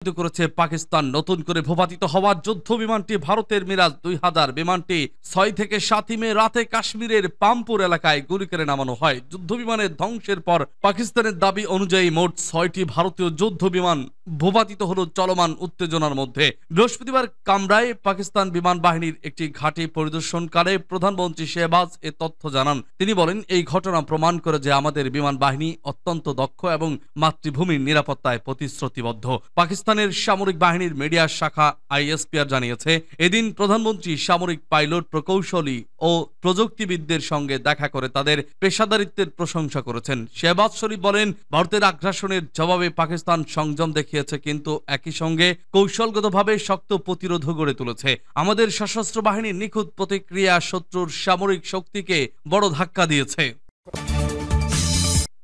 করেছে পাকিস্তান। নতুন করে ভূপাতিত হওয়া যুদ্ধ বিমানটি ভারতের মিরাজ 2000 বিমানটি 6 থেকে 7 মে রাতে কাশ্মীরের পামপুর এলাকায় গুলি করে নামানো হয়। যুদ্ধ বিমানের ধ্বংসের পর পাকিস্তানের দাবি অনুযায়ী মোট 6টি ভারতীয় যুদ্ধ বিমান ভূপাতিত হলো চলমান উত্তেজনার মধ্যে। বৃহস্পতিবার কামরায় পাকিস্তান বিমান বাহিনীর একটি ঘাঁটি পরিদর্শনকালে প্রধানমন্ত্রী শেহবাজ এ তথ্য জানান। তিনি বলেন, এই ঘটনা প্রমাণ করে যে আমাদের বিমান বাহিনী অত্যন্ত দক্ষ এবং মাতৃভূমির নিরাপত্তায় প্রতিশ্রুতিবদ্ধ। পাকিস্তানের সামরিক বাহিনীর মিডিয়া শাখা ISPR জানিয়েছে, এদিন প্রধানমন্ত্রী সামরিক পাইলট, প্রকৌশলী ও প্রযুক্তিবিদদের সঙ্গে দেখা করে তাদের পেশাদারিত্বের প্রশংসা করেছেন। শেহবাজ শরীফ বলেন, ভারতের আগ্রাসনের জবাবে পাকিস্তান সংযম দেখিয়েছে, কিন্তু একই সঙ্গে কৌশলগতভাবে শক্ত প্রতিরোধ গড়ে তুলেছে। আমাদের সশস্ত্র বাহিনীর নিখুঁত প্রতিক্রিয়া শত্রুর সামরিক শক্তিকে বড় ধাক্কা দিয়েছে।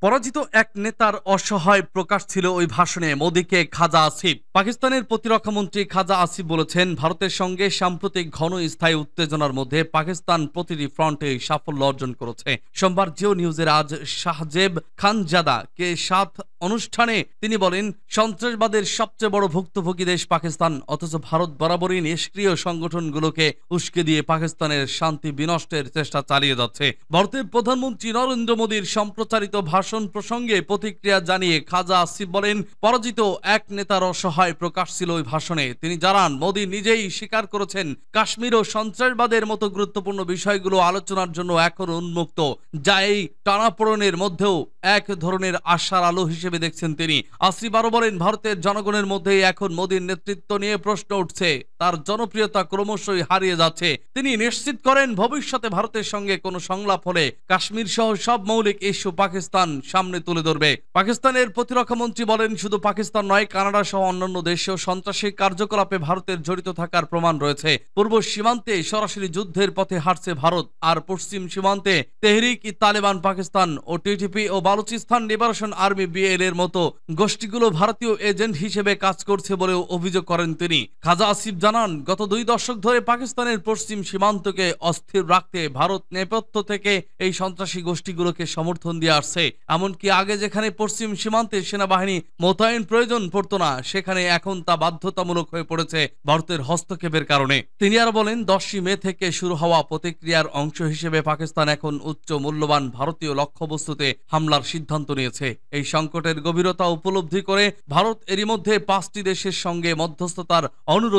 পরাজিত এক নেতার অসহায় প্রকাশ ছিল ওই ভাষণে মোদীকে খাজা আসিফ। পাকিস্তানের প্রতিরক্ষামন্ত্রী খাজা আসিফ বলেছেন, ভারতের সঙ্গে সাম্প্রতিক ঘন স্থায়ী উত্তেজনার মধ্যে পাকিস্তান প্রতিটি ফ্রন্টে সাফল্য অর্জন করেছে। সোমবার জিও নিউজের আজ শাহজেব খানজাদা কে সাথ অনুষ্ঠানে তিনি বলেন, সন্ত্রাসবাদের সবচেয়ে বড় ভুক্তভোগী দেশ পাকিস্তান, অথচ ভারত বরাবরই নিষ্ক্রিয় সংগঠনগুলোকে উস্কে দিয়ে পাকিস্তানের শান্তি বিনষ্টের চেষ্টা চালিয়ে যাচ্ছে। ভারতের প্রধানমন্ত্রী নরেন্দ্র মোদীর সম্প্রচারিত ভাষণ প্রসঙ্গে প্রতিক্রিয়া জানিয়ে খাজা আসিফ বলেন, পরাজিত এক নেতার অসহায় প্রকাশ ছিল ওই ভাষণে। তিনি জানান, মোদী নিজেই স্বীকার করেছেন কাশ্মীর ও সন্ত্রাসবাদের মতো গুরুত্বপূর্ণ বিষয়গুলো আলোচনার জন্য এখন উন্মুক্ত, যা এই টানাপোড়েনের মধ্যেও এক ধরনের আশার আলো হিসেবে দেখছেন তিনি। আসিফ আরো বলেন, ভারতের জনগণের মধ্যে এখন মোদীর নেতৃত্ব নিয়ে প্রশ্ন উঠছে, তার জনপ্রিয়তা ক্রমশই হারিয়ে যাচ্ছে। তিনি নিশ্চিত করেন, ভবিষ্যতে ভারতের সঙ্গে কোনো সংলাপ হলে কাশ্মীর সহ সব মৌলিক ইস্যু পাকিস্তান সামনে তুলে ধরবে। পাকিস্তানের প্রতিরক্ষা মন্ত্রী বলেন, শুধু পাকিস্তান নয়, কানাডা সহ অন্যান্য দেশেও সন্ত্রাসী কার্যকলাপে ভারতের জড়িত থাকার প্রমাণ রয়েছে। পূর্ব সীমান্তে সরাসরি যুদ্ধের পথে হাঁটছে ভারত, আর পশ্চিম সীমান্তে তেহরিক-ই-তালেবান পাকিস্তান ও TTP ও বালুচিস্তান লিবারেশন আর্মি BL এর মতো গোষ্ঠীগুলো ভারতীয় এজেন্ট হিসেবে কাজ করছে বলেও অভিযোগ করেন তিনি। খাজা আসিফ জানান, গত 2 দশক ধরে পাকিস্তানের পশ্চিম সীমান্তকে অস্থির রাখতে ভারত নেপথ্য থেকে এই সন্ত্রাসী গোষ্ঠীগুলোকে সমর্থন দিয়ে আসছে। এমনকি আগে যেখানে পশ্চিম সীমান্তে সেনাবাহিনী মোতায়েন প্রয়োজন পড়তো না, সেখানে এখন তা বাধ্যতামূলক হয়ে পড়েছে ভারতের হস্তক্ষেপের কারণে। তিনি আর বলেন, 10 মে থেকে শুরু হওয়া প্রতিক্রিয়ার অংশ হিসেবে পাকিস্তান এখন উচ্চ মূল্যবান ভারতীয় লক্ষ্যবস্তুতে হামলার সিদ্ধান্ত নিয়েছে। এই সংকটের গভীরতা উপলব্ধি করে ভারত এরই মধ্যে 5টি দেশের সঙ্গে মধ্যস্থতার অনুরোধ